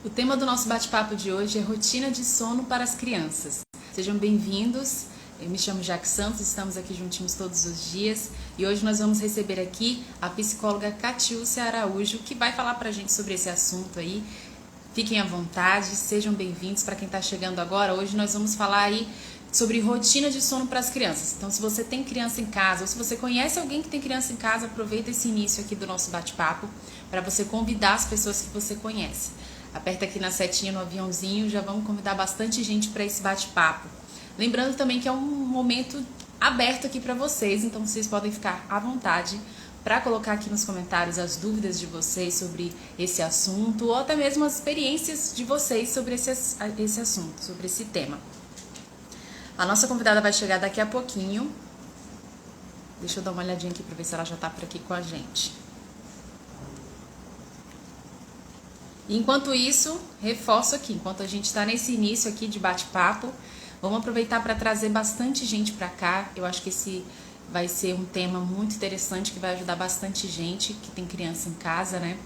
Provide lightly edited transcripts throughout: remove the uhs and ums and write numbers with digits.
O tema do nosso bate-papo de hoje é rotina de sono para as crianças. Sejam bem-vindos. Eu me chamo Jaque Santos, estamos aqui juntinhos todos os dias e hoje nós vamos receber aqui a psicóloga Catiúcia Araújo, que vai falar pra gente sobre esse assunto aí. Fiquem à vontade, sejam bem-vindos. Para quem está chegando agora, hoje nós vamos falar aí sobre rotina de sono para as crianças. Então, se você tem criança em casa ou se você conhece alguém que tem criança em casa, aproveita esse início aqui do nosso bate-papo para você convidar as pessoas que você conhece. Aperta aqui na setinha no aviãozinho, já vamos convidar bastante gente para esse bate-papo. Lembrando também que é um momento aberto aqui para vocês, então vocês podem ficar à vontade para colocar aqui nos comentários as dúvidas de vocês sobre esse assunto ou até mesmo as experiências de vocês sobre esse assunto, sobre esse tema. A nossa convidada vai chegar daqui a pouquinho. Deixa eu dar uma olhadinha aqui para ver se ela já está por aqui com a gente. Enquanto isso, reforço aqui, enquanto a gente está nesse início aqui de bate-papo, vamos aproveitar para trazer bastante gente para cá. Eu acho que esse vai ser um tema muito interessante que vai ajudar bastante gente que tem criança em casa, né?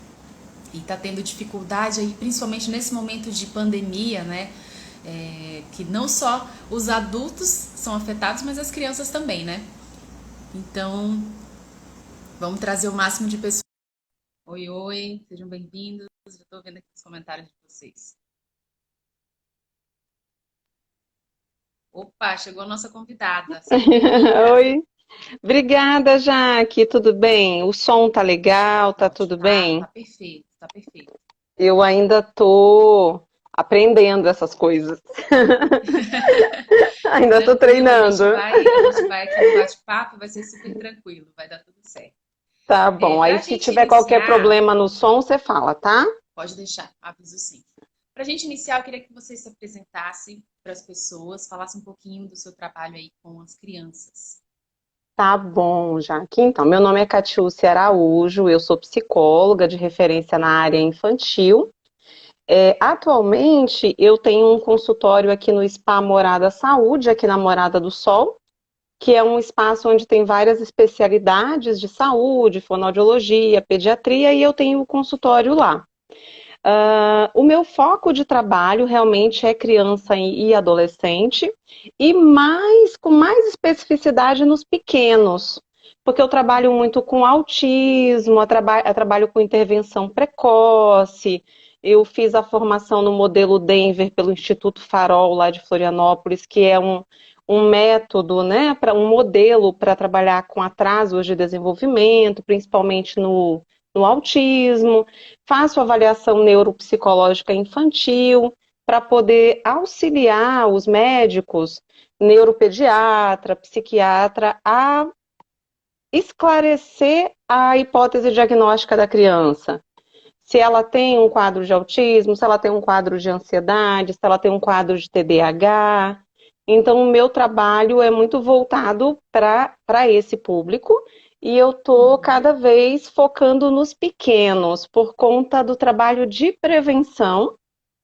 E tá tendo dificuldade aí, principalmente nesse momento de pandemia, né? Que não só os adultos são afetados, mas as crianças também, né? Então, vamos trazer o máximo de pessoas. Oi, oi, sejam bem-vindos. Já estou vendo aqui os comentários de vocês. Opa, chegou a nossa convidada. Seja bem-vinda. Oi, obrigada, Jaque. Tudo bem? O som tá legal, tá Ótimo, tudo tá bem? perfeito, tá perfeito. Eu ainda tô aprendendo essas coisas. Ainda tô Tranquilo, treinando. a gente vai aqui no bate-papo, vai ser super tranquilo, vai dar tudo certo. Tá bom. Para Aí a se gente tiver qualquer iniciar, problema no som, você fala, tá? pode deixar, aviso sim. Para a gente iniciar, eu queria que você se apresentasse para as pessoas, falasse um pouquinho do seu trabalho aí com as crianças. Tá bom, Jaque. Então, meu nome é Catiúcia Araújo, eu sou psicóloga de referência na área infantil. Atualmente, eu tenho um consultório aqui no Spa Morada Saúde, aqui na Morada do Sol, que é um espaço onde tem várias especialidades de saúde, fonoaudiologia, pediatria, e eu tenho um consultório lá. O meu foco de trabalho realmente é criança e adolescente, e com mais especificidade nos pequenos, porque eu trabalho muito com autismo, eu trabalho com intervenção precoce, eu fiz a formação no modelo Denver pelo Instituto Farol, lá de Florianópolis, que é um método, né, um modelo para trabalhar com atrasos de desenvolvimento, principalmente no autismo. Faço avaliação neuropsicológica infantil para poder auxiliar os médicos, neuropediatra, psiquiatra, a esclarecer a hipótese diagnóstica da criança. Se ela tem um quadro de autismo, se ela tem um quadro de ansiedade, se ela tem um quadro de TDAH. Então, o meu trabalho é muito voltado para esse público e eu estou Uhum. cada vez focando nos pequenos por conta do trabalho de prevenção,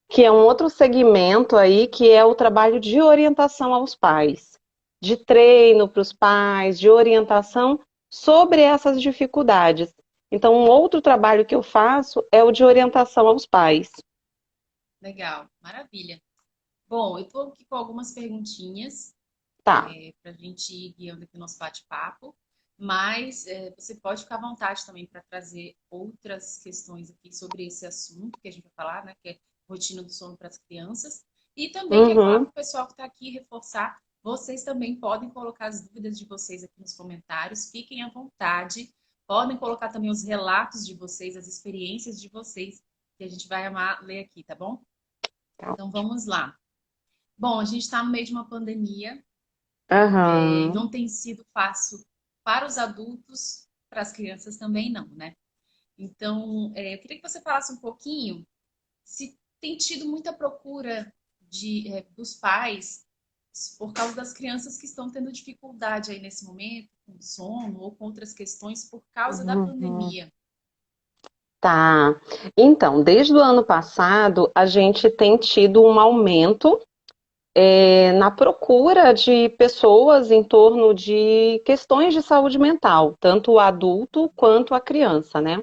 que é um outro segmento aí, que é o trabalho de orientação aos pais, de treino para os pais, de orientação sobre essas dificuldades. Então, um outro trabalho que eu faço é o de orientação aos pais. Legal, maravilha. Bom, eu estou aqui com algumas perguntinhas Tá. para a gente ir guiando aqui o nosso bate-papo, mas você pode ficar à vontade também para trazer outras questões aqui sobre esse assunto que a gente vai falar, né, que é rotina do sono para as crianças. E também quero falar para Uhum. o pessoal que está aqui, reforçar, vocês também podem colocar as dúvidas de vocês aqui nos comentários, fiquem à vontade, podem colocar também os relatos de vocês, as experiências de vocês, que a gente vai amar ler aqui, tá bom? Tá. Então vamos lá. Bom, a gente está no meio de uma pandemia, Aham. não tem sido fácil para os adultos, para as crianças também não, né? Então, eu queria que você falasse um pouquinho se tem tido muita procura dos pais por causa das crianças que estão tendo dificuldade aí nesse momento, com sono ou com outras questões por causa da Uhum. pandemia. Tá. Então, desde o ano passado, a gente tem tido um aumento na procura de pessoas em torno de questões de saúde mental, tanto o adulto quanto a criança, né?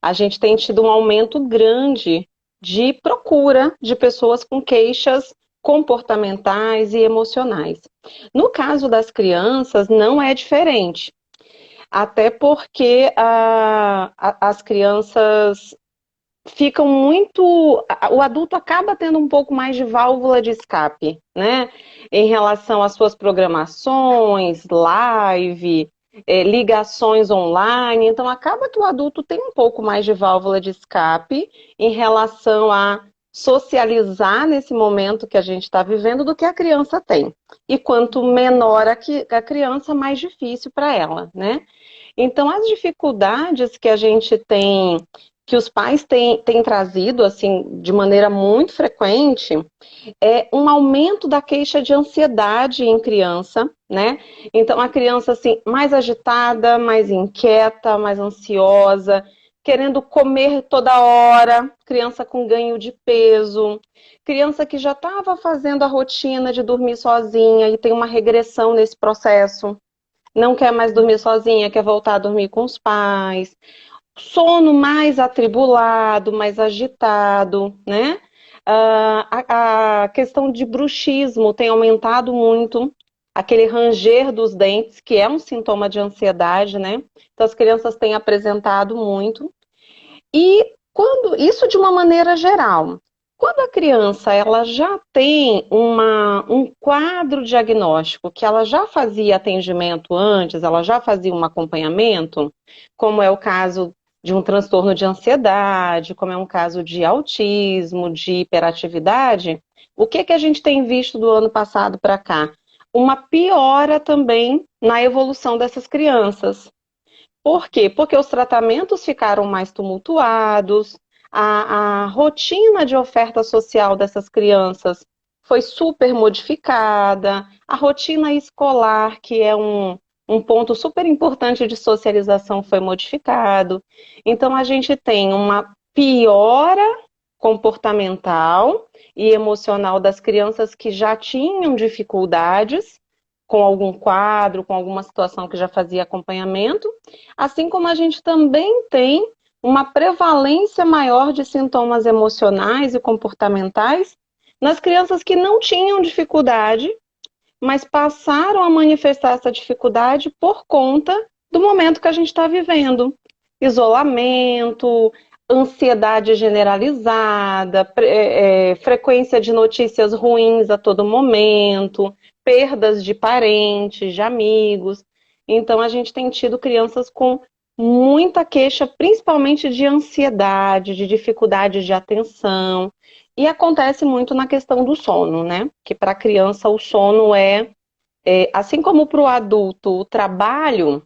A gente tem tido um aumento grande de procura de pessoas com queixas comportamentais e emocionais. No caso das crianças, não é diferente, até porque as crianças ficam muito. O adulto acaba tendo um pouco mais de válvula de escape, né? Em relação às suas programações, live, ligações online. Então, acaba que o adulto tem um pouco mais de válvula de escape em relação a socializar nesse momento que a gente está vivendo do que a criança tem. E quanto menor a criança, mais difícil para ela, né? Então, as dificuldades que a gente tem, que os pais têm trazido, assim, de maneira muito frequente, é um aumento da queixa de ansiedade em criança, né? Então, a criança, assim, mais agitada, mais inquieta, mais ansiosa, querendo comer toda hora, criança com ganho de peso, criança que já estava fazendo a rotina de dormir sozinha e tem uma regressão nesse processo, não quer mais dormir sozinha, quer voltar a dormir com os pais, sono mais atribulado, mais agitado, né? A questão de bruxismo tem aumentado muito, aquele ranger dos dentes, que é um sintoma de ansiedade, né? Então as crianças têm apresentado muito. E quando isso de uma maneira geral, quando a criança ela já tem um quadro diagnóstico, que ela já fazia atendimento antes, ela já fazia um acompanhamento, como é o caso de um transtorno de ansiedade, como é um caso de autismo, de hiperatividade, o que a gente tem visto do ano passado para cá? Uma piora também na evolução dessas crianças. Por quê? Porque os tratamentos ficaram mais tumultuados, a rotina de oferta social dessas crianças foi super modificada, a rotina escolar, que é um ponto super importante de socialização, foi modificado. Então, a gente tem uma piora comportamental e emocional das crianças que já tinham dificuldades com algum quadro, com alguma situação que já fazia acompanhamento, assim como a gente também tem uma prevalência maior de sintomas emocionais e comportamentais nas crianças que não tinham dificuldade, mas passaram a manifestar essa dificuldade por conta do momento que a gente está vivendo. Isolamento, ansiedade generalizada, frequência de notícias ruins a todo momento, perdas de parentes, de amigos. Então, a gente tem tido crianças com muita queixa, principalmente de ansiedade, de dificuldade de atenção. E acontece muito na questão do sono, né? Que para a criança o sono assim como para o adulto, o trabalho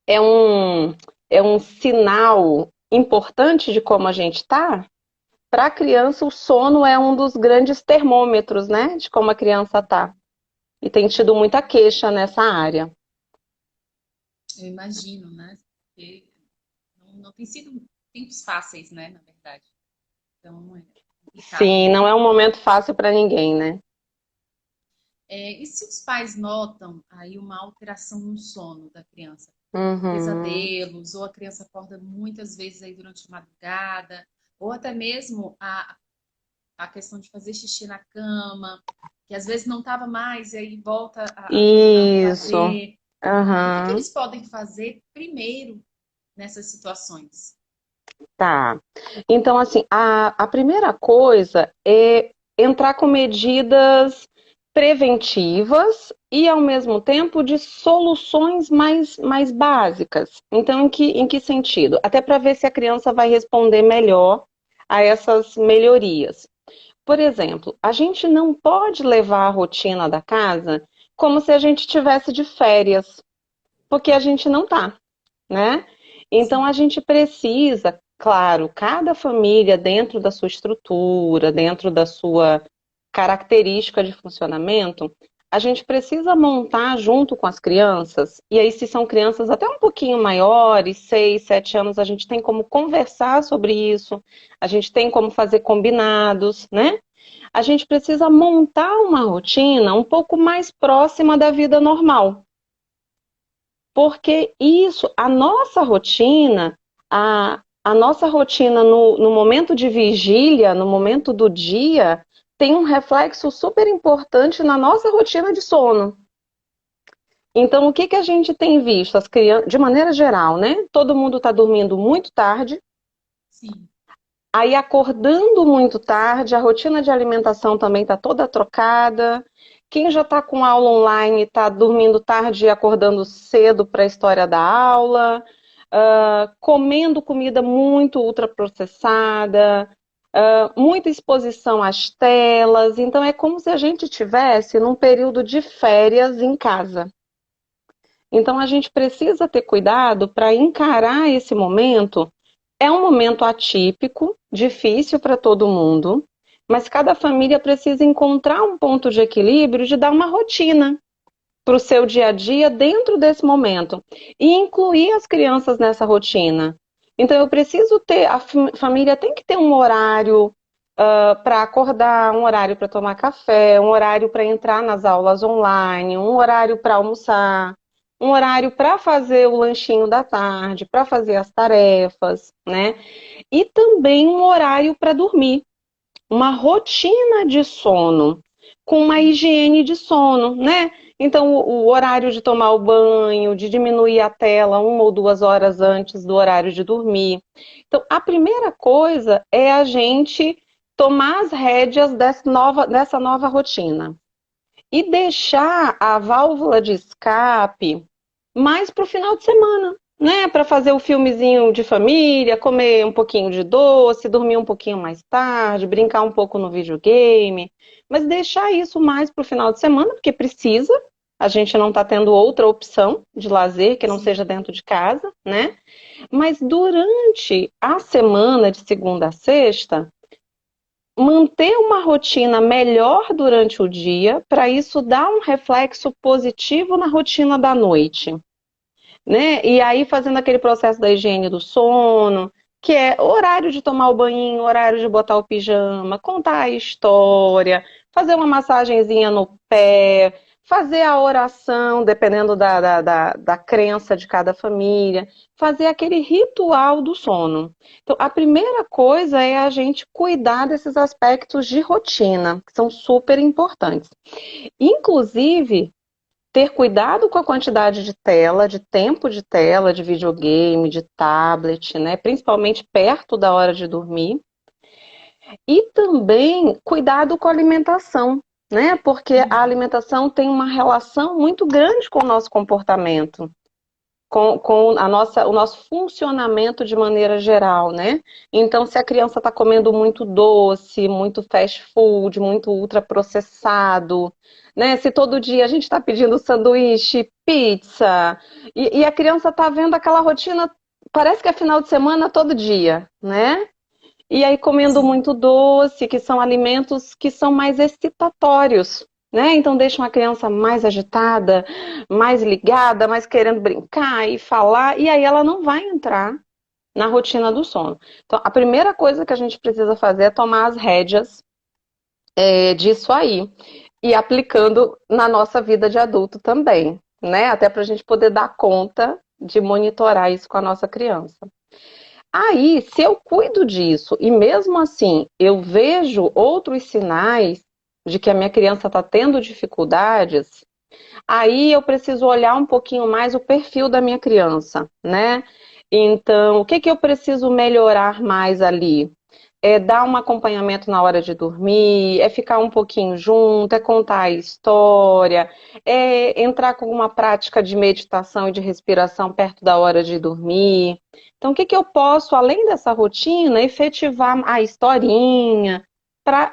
é um sinal importante de como a gente está. Para a criança, o sono é um dos grandes termômetros, né? De como a criança está. E tem tido muita queixa nessa área. Eu imagino, né? Porque não tem sido tempos fáceis, né? Na verdade. Então, é complicado Sim, não mesmo. é um momento fácil para ninguém, né? E se os pais notam aí uma alteração no sono da criança? Uhum. Pesadelos, ou a criança acorda muitas vezes aí durante a madrugada, ou até mesmo a questão de fazer xixi na cama, que às vezes não estava mais e aí volta a Isso. fazer. O que Uhum. eles podem fazer primeiro nessas situações? Tá. Então, assim, a primeira coisa é entrar com medidas preventivas e, ao mesmo tempo, de soluções mais básicas. Então, em que sentido? Até para ver se a criança vai responder melhor a essas melhorias. Por exemplo, a gente não pode levar a rotina da casa como se a gente tivesse de férias, porque a gente não tá, né? Então a Sim. gente precisa, claro, cada família dentro da sua estrutura, dentro da sua característica de funcionamento, a gente precisa montar junto com as crianças, e aí se são crianças até um pouquinho maiores, 6, 7 anos, a gente tem como conversar sobre isso, a gente tem como fazer combinados, né? A gente precisa montar uma rotina um pouco mais próxima da vida normal. Porque isso, a nossa rotina, a nossa rotina no momento de vigília, no momento do dia, tem um reflexo super importante na nossa rotina de sono. Então, o que que a gente tem visto? As crianças, de maneira geral, né? Todo mundo está dormindo muito tarde, Sim, aí acordando muito tarde, a rotina de alimentação também está toda trocada. Quem já está com aula online está dormindo tarde e acordando cedo para a história da aula, comendo comida muito ultraprocessada, muita exposição às telas. Então é como se a gente tivesse num período de férias em casa. Então a gente precisa ter cuidado para encarar esse momento. É um momento atípico, difícil para todo mundo, mas cada família precisa encontrar um ponto de equilíbrio, de dar uma rotina para o seu dia a dia dentro desse momento e incluir as crianças nessa rotina. Então eu preciso ter, a família tem que ter um horário para acordar, um horário para tomar café, um horário para entrar nas aulas online, um horário para almoçar, um horário para fazer o lanchinho da tarde, para fazer as tarefas, né? E também um horário para dormir, uma rotina de sono, com uma higiene de sono, né? Então, o horário de tomar o banho, de diminuir a tela 1 ou 2 horas antes do horário de dormir. Então, a primeira coisa é a gente tomar as rédeas dessa nova rotina e deixar a válvula de escape mais para o final de semana, né? Para fazer o filmezinho de família, comer um pouquinho de doce, dormir um pouquinho mais tarde, brincar um pouco no videogame, mas deixar isso mais para o final de semana, porque precisa. A gente não está tendo outra opção de lazer que não sim. seja dentro de casa, né? Mas durante a semana, de segunda a sexta, manter uma rotina melhor durante o dia, para isso dar um reflexo positivo na rotina da noite, né? E aí fazendo aquele processo da higiene do sono, que é horário de tomar o banho, horário de botar o pijama, contar a história, fazer uma massagenzinha no pé, fazer a oração, dependendo da crença de cada família, fazer aquele ritual do sono. Então, a primeira coisa é a gente cuidar desses aspectos de rotina, que são super importantes. Inclusive, ter cuidado com a quantidade de tela, de tempo de tela, de videogame, de tablet, né? Principalmente perto da hora de dormir. E também cuidado com a alimentação, né? Porque a Uhum. alimentação tem uma relação muito grande com o nosso comportamento, com o nosso funcionamento de maneira geral, né? Então, se a criança está comendo muito doce, muito fast food, muito ultraprocessado, né? Se todo dia a gente está pedindo sanduíche, pizza, e a criança está vendo aquela rotina, parece que é final de semana todo dia, né? E aí comendo Sim. muito doce, que são alimentos que são mais excitatórios, né? Então deixa uma criança mais agitada, mais ligada, mais querendo brincar e falar, e aí ela não vai entrar na rotina do sono. Então, a primeira coisa que a gente precisa fazer é tomar as rédeas, disso aí e aplicando na nossa vida de adulto também, né? Até para a gente poder dar conta de monitorar isso com a nossa criança. Aí, se eu cuido disso e mesmo assim eu vejo outros sinais de que a minha criança está tendo dificuldades, aí eu preciso olhar um pouquinho mais o perfil da minha criança, né? Então, o que que eu preciso melhorar mais ali? É dar um acompanhamento na hora de dormir, é ficar um pouquinho junto, é contar a história, é entrar com uma prática de meditação e de respiração perto da hora de dormir. Então, o que que eu posso, além dessa rotina, efetivar a historinha?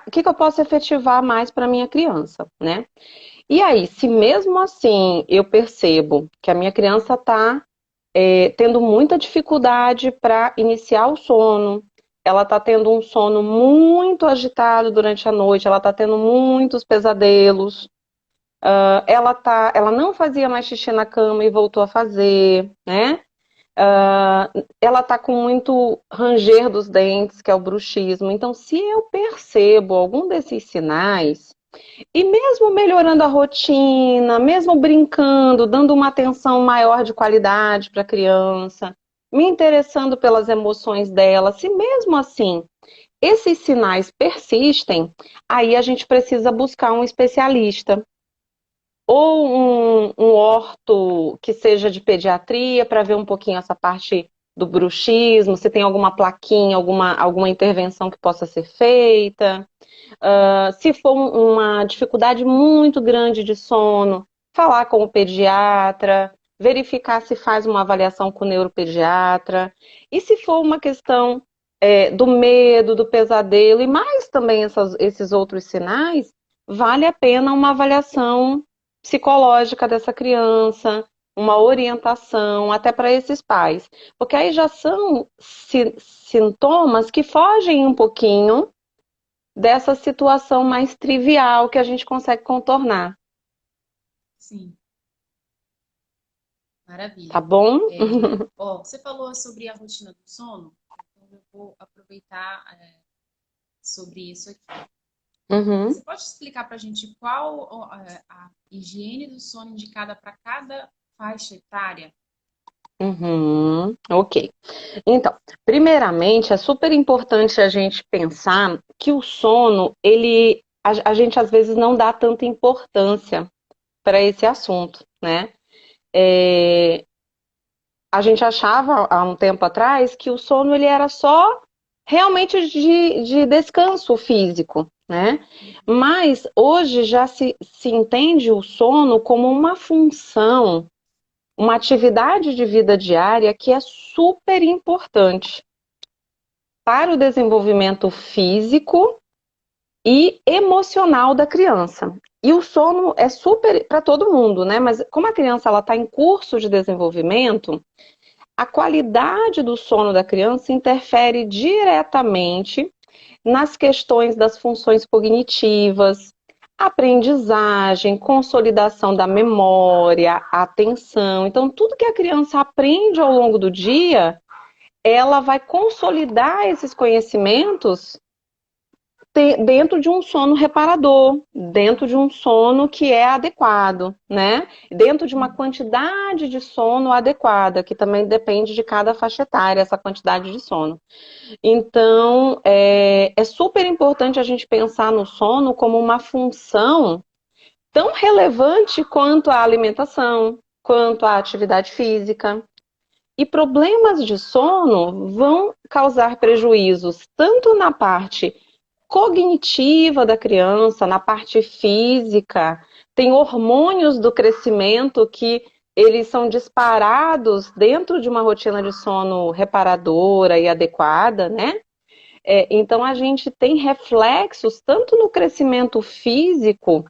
O que que eu posso efetivar mais para minha criança, né? E aí, se mesmo assim eu percebo que a minha criança está tendo muita dificuldade para iniciar o sono, ela está tendo um sono muito agitado durante a noite, ela está tendo muitos pesadelos, ela não fazia mais xixi na cama e voltou a fazer, né? Ela está com muito ranger dos dentes, que é o bruxismo. Então, se eu percebo algum desses sinais, e mesmo melhorando a rotina, mesmo brincando, dando uma atenção maior de qualidade para a criança, me interessando pelas emoções dela. Se mesmo assim esses sinais persistem, aí a gente precisa buscar um especialista ou um orto que seja de pediatria para ver um pouquinho essa parte do bruxismo, se tem alguma plaquinha, alguma intervenção que possa ser feita. Se for uma dificuldade muito grande de sono, falar com o pediatra, verificar se faz uma avaliação com o neuropediatra. E se for uma questão do medo, do pesadelo, e mais também esses outros sinais, vale a pena uma avaliação psicológica dessa criança, uma orientação, até para esses pais. Porque aí já são sintomas que fogem um pouquinho dessa situação mais trivial que a gente consegue contornar. Sim, Tá maravilha. bom? Você falou sobre a rotina do sono, então eu vou aproveitar sobre isso aqui. Uhum, Você pode explicar para a gente qual a higiene do sono indicada para cada faixa etária? uhum, ok. Então, primeiramente, é super importante a gente pensar que o sono, a gente às vezes não dá tanta importância para esse assunto, né? É, a gente achava há um tempo atrás que o sono ele era só realmente de descanso físico, né? Mas hoje já se entende o sono como uma função, uma atividade de vida diária que é super importante para o desenvolvimento físico e emocional da criança. E o sono é super para todo mundo, né? Mas como a criança ela está em curso de desenvolvimento, a qualidade do sono da criança interfere diretamente nas questões das funções cognitivas, aprendizagem, consolidação da memória, atenção. Então, tudo que a criança aprende ao longo do dia, ela vai consolidar esses conhecimentos dentro de um sono reparador, dentro de um sono que é adequado, né? Dentro de uma quantidade de sono adequada, que também depende de cada faixa etária, essa quantidade de sono. Então, é super importante a gente pensar no sono como uma função tão relevante quanto a alimentação, quanto a atividade física. E problemas de sono vão causar prejuízos tanto na parte cognitiva da criança, na parte física, tem hormônios do crescimento que eles são disparados dentro de uma rotina de sono reparadora e adequada, né? Então a gente tem reflexos tanto no crescimento físico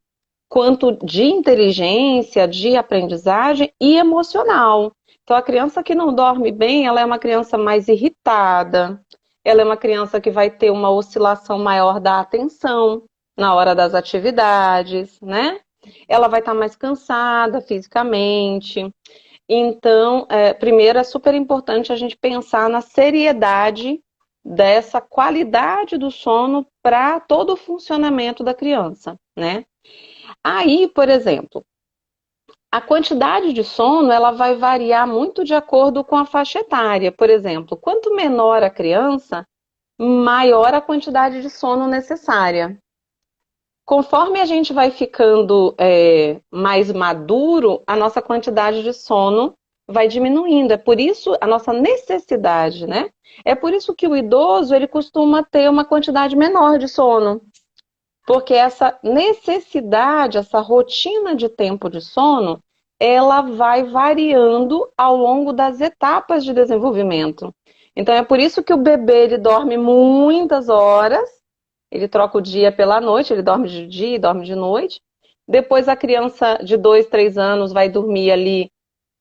quanto de inteligência, de aprendizagem e emocional. Então a criança que não dorme bem, ela é uma criança mais irritada, ela é uma criança que vai ter uma oscilação maior da atenção na hora das atividades, né? Ela vai estar mais cansada fisicamente. Então, primeiro é super importante a gente pensar na seriedade dessa qualidade do sono para todo o funcionamento da criança, né? Aí, por exemplo, a quantidade de sono ela vai variar muito de acordo com a faixa etária. Por exemplo, quanto menor a criança, maior a quantidade de sono necessária. Conforme a gente vai ficando mais maduro, a nossa quantidade de sono vai diminuindo. É por isso a nossa necessidade, né? É por isso que o idoso ele costuma ter uma quantidade menor de sono. Porque essa necessidade, essa rotina de tempo de sono, ela vai variando ao longo das etapas de desenvolvimento. Então é por isso que o bebê ele dorme muitas horas, ele troca o dia pela noite, ele dorme de dia e dorme de noite. Depois a criança de 2, 3 anos vai dormir ali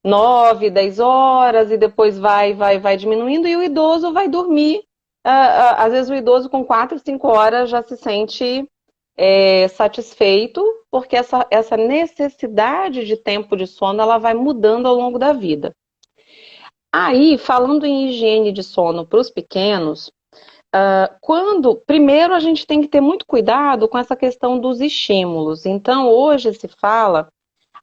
9, 10 horas e depois vai diminuindo e o idoso vai dormir. Às vezes o idoso com 4, 5 horas já se sente satisfeito, porque essa necessidade de tempo de sono ela vai mudando ao longo da vida. Aí, falando em higiene de sono para os pequenos, primeiro a gente tem que ter muito cuidado com essa questão dos estímulos. Então, hoje se fala,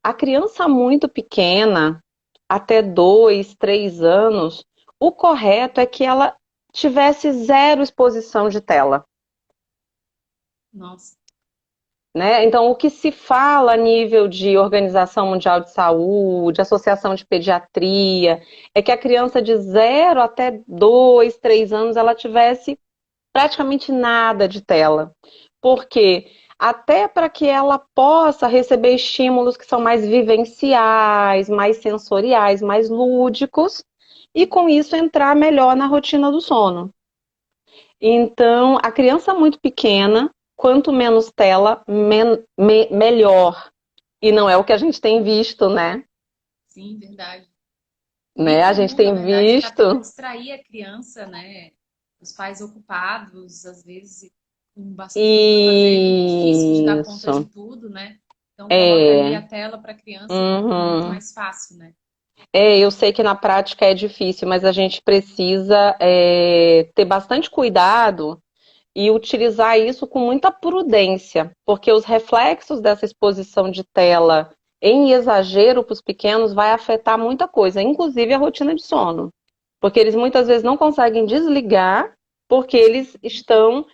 a criança muito pequena, até 2, 3 anos, o correto é que ela tivesse zero exposição de tela. Nossa. Né? Então, o que se fala a nível de Organização Mundial de Saúde, Associação de Pediatria, é que a criança de 0 até 2, 3 anos ela tivesse praticamente nada de tela. Porque até para que ela possa receber estímulos que são mais vivenciais, mais sensoriais, mais lúdicos, e com isso entrar melhor na rotina do sono. Então, a criança muito pequena, quanto menos tela, melhor. E não é o que a gente tem visto, né? Sim, verdade. Bem Né? A gente comum, na tem verdade, que até para visto. distrair a criança, né? Os pais ocupados, às vezes com bastante coisa para fazer, é muito difícil de dar conta de Isso. tudo, né? Então coloca ali É. a tela para a criança e fica muito Uhum. mais fácil, né? É, eu sei que na prática é difícil, mas a gente precisa ter bastante cuidado e utilizar isso com muita prudência, porque os reflexos dessa exposição de tela em exagero para os pequenos vai afetar muita coisa, inclusive a rotina de sono. Porque eles muitas vezes não conseguem desligar, porque eles estão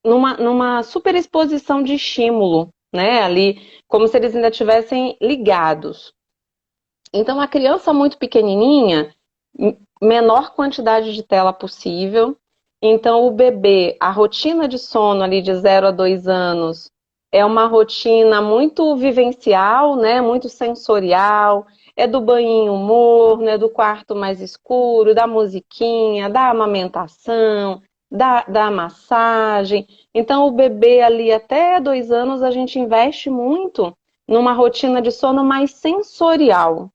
numa superexposição de estímulo, né? Ali, como se eles ainda estivessem ligados. Então, a criança muito pequenininha, menor quantidade de tela possível. Então, o bebê, a rotina de sono ali de 0 a 2 anos é uma rotina muito vivencial, né? Muito sensorial. É do banhinho morno, é do quarto mais escuro, da musiquinha, da amamentação, da massagem. Então, o bebê ali até 2 anos a gente investe muito numa rotina de sono mais sensorial,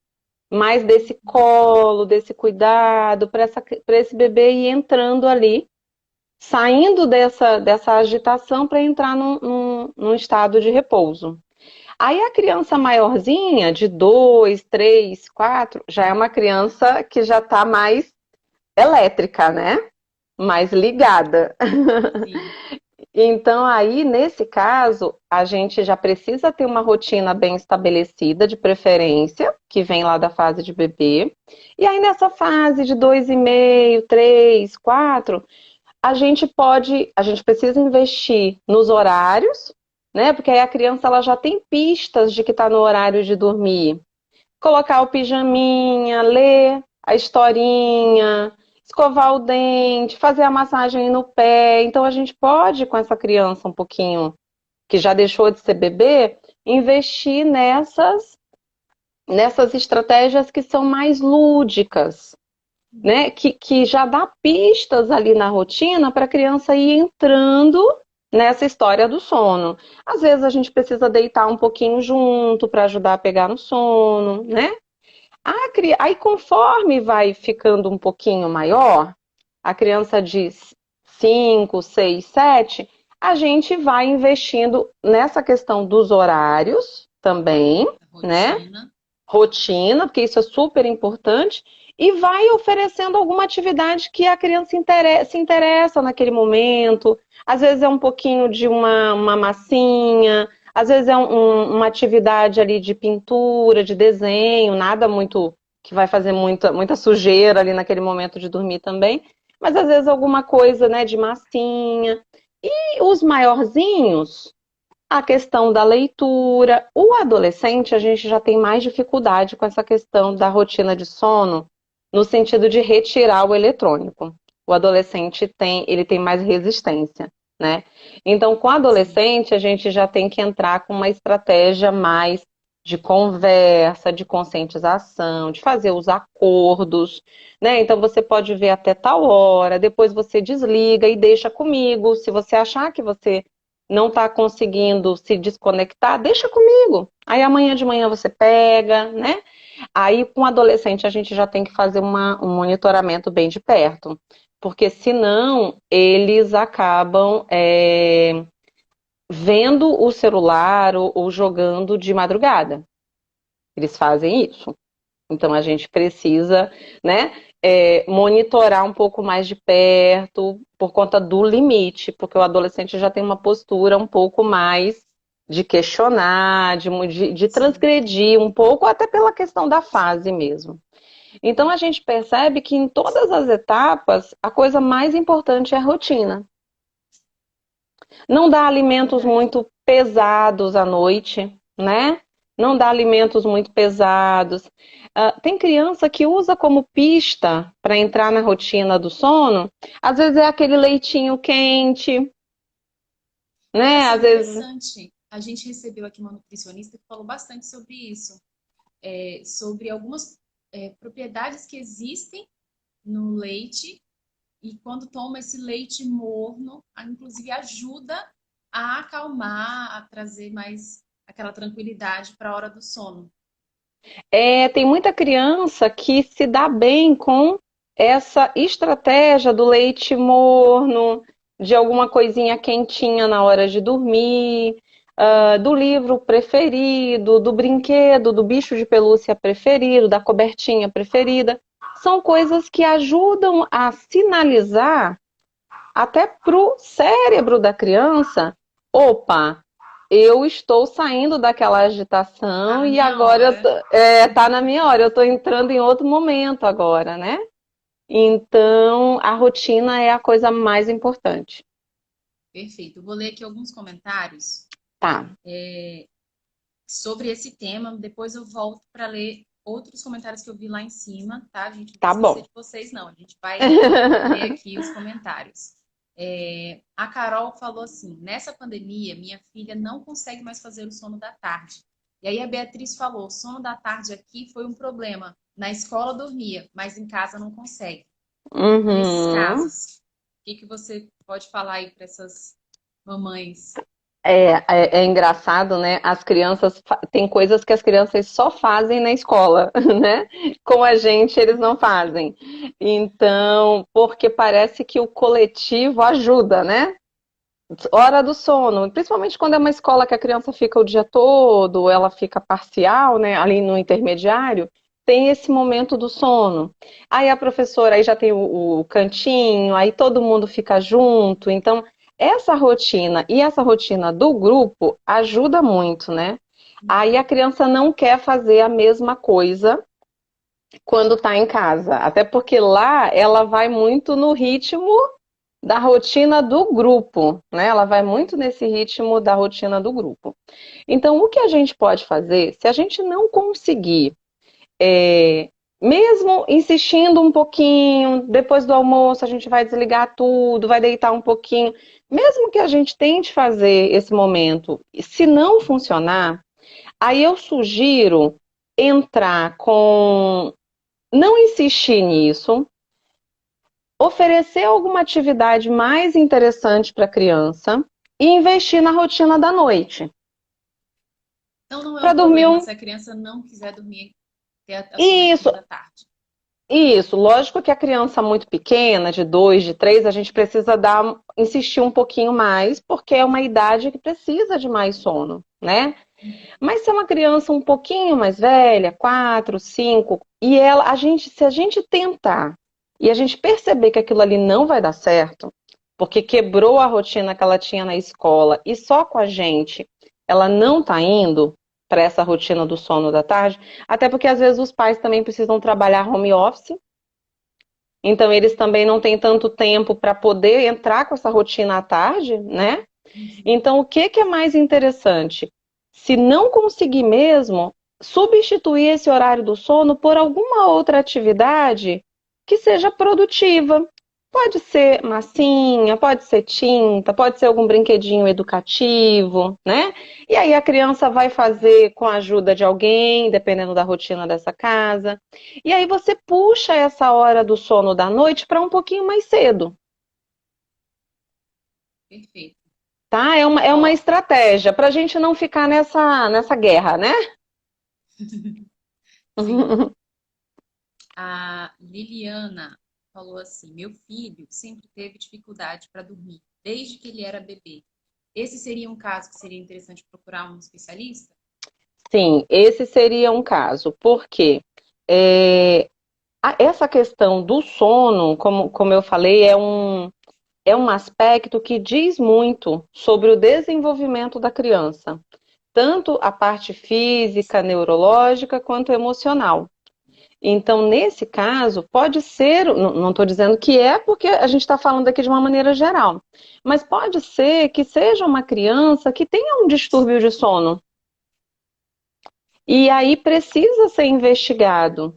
mais desse colo, desse cuidado, para esse bebê ir entrando ali, saindo dessa agitação para entrar num estado de repouso. Aí a criança maiorzinha, de 2, 3, 4, já é uma criança que já está mais elétrica, né? Mais ligada. Sim. Então, aí, nesse caso, a gente já precisa ter uma rotina bem estabelecida, de preferência, que vem lá da fase de bebê. E aí, nessa fase de 2,5, 3, 4, a gente precisa investir nos horários, né? Porque aí a criança ela já tem pistas de que está no horário de dormir. Colocar o pijaminha, ler a historinha, escovar o dente, fazer a massagem no pé. Então a gente pode, com essa criança um pouquinho que já deixou de ser bebê, investir nessas estratégias que são mais lúdicas, né? Que já dá pistas ali na rotina para a criança ir entrando nessa história do sono. Às vezes a gente precisa deitar um pouquinho junto para ajudar a pegar no sono, né? Aí, conforme vai ficando um pouquinho maior, a criança de 5, 6, 7, a gente vai investindo nessa questão dos horários também, né? Rotina. Rotina, porque isso é super importante, e vai oferecendo alguma atividade que a criança se interessa naquele momento. Às vezes é um pouquinho de uma massinha, às vezes é uma atividade ali de pintura, de desenho, nada muito que vai fazer muita sujeira ali naquele momento de dormir também, mas às vezes alguma coisa, né, de massinha. E os maiorzinhos, a questão da leitura. O adolescente, a gente já tem mais dificuldade com essa questão da rotina de sono, no sentido de retirar o eletrônico. O adolescente ele tem mais resistência, né? Então, com o Sim. adolescente, a gente já tem que entrar com uma estratégia mais de conversa, de conscientização, de fazer os acordos, né? Então, você pode ver até tal hora, depois você desliga e deixa comigo. Se você achar que você não está conseguindo se desconectar, deixa comigo. Aí amanhã de manhã você pega, né? Aí com adolescente a gente já tem que fazer um monitoramento bem de perto, porque senão eles acabam vendo o celular ou jogando de madrugada. Eles fazem isso. Então a gente precisa, né, monitorar um pouco mais de perto por conta do limite, porque o adolescente já tem uma postura um pouco mais de questionar, de Sim. transgredir um pouco, até pela questão da fase mesmo. Então a gente percebe que em todas as etapas, a coisa mais importante é a rotina. Não dá alimentos Verdade. muito pesados à noite, né? Não dá alimentos muito pesados. Tem criança que usa como pista para entrar na rotina do sono, às vezes é aquele leitinho quente, E né? assim, Às vezes. interessante, a gente recebeu aqui uma nutricionista que falou bastante sobre isso, sobre algumas propriedades que existem no leite e quando toma esse leite morno, inclusive ajuda a acalmar, a trazer mais aquela tranquilidade para a hora do sono. Tem muita criança que se dá bem com essa estratégia do leite morno, de alguma coisinha quentinha na hora de dormir, do livro preferido, do brinquedo, do bicho de pelúcia preferido, da cobertinha preferida. São coisas que ajudam a sinalizar até para o cérebro da criança: opa, eu estou saindo daquela Tá agitação na e minha agora hora. tá na minha hora, eu estou entrando em outro momento agora, né? Então, a rotina é a coisa mais importante. Perfeito. Eu vou ler aqui alguns comentários Tá, sobre esse tema. Depois eu volto para ler outros comentários que eu vi lá em cima, tá? A gente não vai tá esquecer bom. de vocês, não. A gente vai ler aqui os comentários. A Carol falou assim: nessa pandemia, minha filha não consegue mais fazer o sono da tarde. E aí a Beatriz falou: o sono da tarde aqui foi um problema. Na escola dormia, mas em casa não consegue. Nesses Uhum. casos, o que você pode falar aí para essas mamães? É engraçado, né? As crianças tem coisas que as crianças só fazem na escola, né? Com a gente eles não fazem. Então, porque parece que o coletivo ajuda, né? Hora do sono, principalmente quando é uma escola que a criança fica o dia todo, ela fica parcial, né? Ali no intermediário, tem esse momento do sono. Aí a professora aí já tem o cantinho, aí todo mundo fica junto. Então, essa rotina e essa rotina do grupo ajuda muito, né? Aí a criança não quer fazer a mesma coisa quando está em casa, até porque lá ela vai muito no ritmo da rotina do grupo, né? Ela vai muito nesse ritmo da rotina do grupo. Então, o que a gente pode fazer, se a gente não conseguir, é, mesmo insistindo um pouquinho, depois do almoço a gente vai desligar tudo, vai deitar um pouquinho, mesmo que a gente tente fazer esse momento, se não funcionar, aí eu sugiro entrar com, não insistir nisso, oferecer alguma atividade mais interessante para a criança e investir na rotina da noite. Então não é Para um dormir problema um. se a criança não quiser dormir, ter a Isso, sonequinha da tarde. isso. Lógico que a criança muito pequena, de 2, de 3, a gente precisa insistir um pouquinho mais, porque é uma idade que precisa de mais sono, né? Mas se é uma criança um pouquinho mais velha, 4, 5, e se a gente tentar e a gente perceber que aquilo ali não vai dar certo, porque quebrou a rotina que ela tinha na escola e só com a gente ela não está indo para essa rotina do sono da tarde, até porque às vezes os pais também precisam trabalhar home office, então eles também não têm tanto tempo para poder entrar com essa rotina à tarde, né? Uhum. Então, o que que é mais interessante? Se não conseguir mesmo, substituir esse horário do sono por alguma outra atividade que seja produtiva. Pode ser massinha, pode ser tinta, pode ser algum brinquedinho educativo, né? E aí a criança vai fazer com a ajuda de alguém, dependendo da rotina dessa casa. E aí você puxa essa hora do sono da noite para um pouquinho mais cedo. Perfeito. Tá? É uma Ó, estratégia para a gente não ficar nessa guerra, né? sim. A Liliana falou assim: meu filho sempre teve dificuldade para dormir, desde que ele era bebê. Esse seria um caso que seria interessante procurar um especialista? Sim, esse seria um caso, porque é, essa questão do sono, como eu falei, é um aspecto que diz muito sobre o desenvolvimento da criança, tanto a parte física, neurológica, quanto emocional. Então, nesse caso, pode ser, não estou dizendo que é, porque a gente está falando aqui de uma maneira geral, mas pode ser que seja uma criança que tenha um distúrbio de sono. E aí precisa ser investigado.